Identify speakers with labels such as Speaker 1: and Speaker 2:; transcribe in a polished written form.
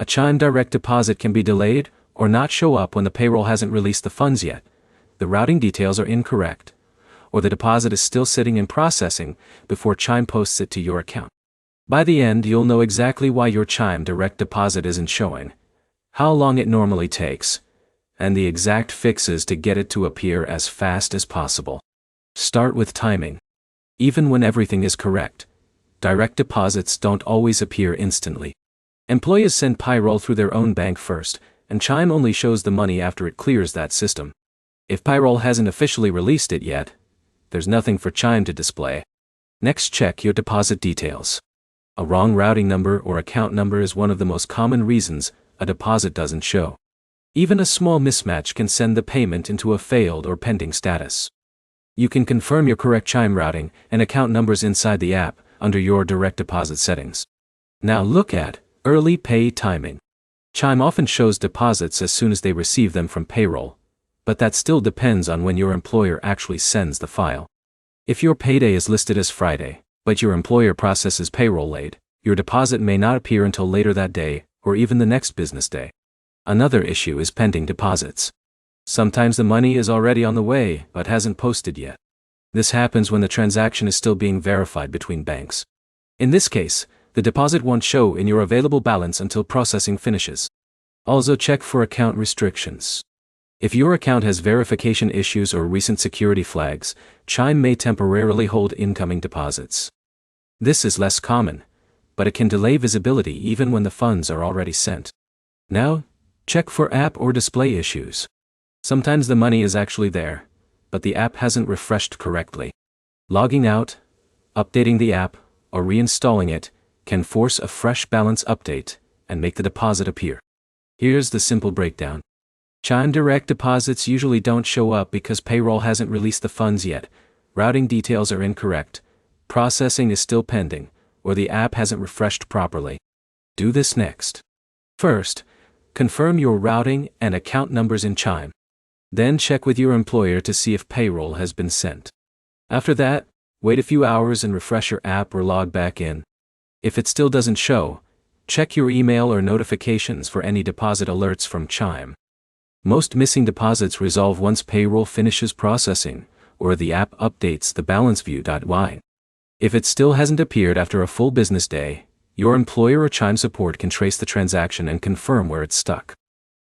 Speaker 1: A Chime direct deposit can be delayed or not show up when the payroll hasn't released the funds yet, the routing details are incorrect, or the deposit is still sitting in processing before Chime posts it to your account. By the end, you'll know exactly why your Chime direct deposit isn't showing, how long it normally takes, and the exact fixes to get it to appear as fast as possible. Start with timing. Even when everything is correct, direct deposits don't always appear instantly. Employees send payroll through their own bank first, and Chime only shows the money after it clears that system. If payroll hasn't officially released it yet, there's nothing for Chime to display. Next, check your deposit details. A wrong routing number or account number is one of the most common reasons a deposit doesn't show. Even a small mismatch can send the payment into a failed or pending status. You can confirm your correct Chime routing and account numbers inside the app under your direct deposit settings. Now look at early pay timing. Chime often shows deposits as soon as they receive them from payroll, but that still depends on when your employer actually sends the file. If your payday is listed as Friday, but your employer processes payroll late, your deposit may not appear until later that day or even the next business day. Another issue is pending deposits. Sometimes the money is already on the way but hasn't posted yet. This happens when the transaction is still being verified between banks. In this case, the deposit won't show in your available balance until processing finishes. Also check for account restrictions. If your account has verification issues or recent security flags, Chime may temporarily hold incoming deposits. This is less common, but it can delay visibility even when the funds are already sent. Now, check for app or display issues. Sometimes the money is actually there, but the app hasn't refreshed correctly. Logging out, updating the app, or reinstalling it can force a fresh balance update and make the deposit appear. Here's the simple breakdown. Chime direct deposits usually don't show up because payroll hasn't released the funds yet, routing details are incorrect, processing is still pending, or the app hasn't refreshed properly. Do this next. First, confirm your routing and account numbers in Chime. Then check with your employer to see if payroll has been sent. After that, wait a few hours and refresh your app or log back in. If it still doesn't show, check your email or notifications for any deposit alerts from Chime. Most missing deposits resolve once payroll finishes processing, or the app updates the balance view.y. If it still hasn't appeared after a full business day, your employer or Chime support can trace the transaction and confirm where it's stuck.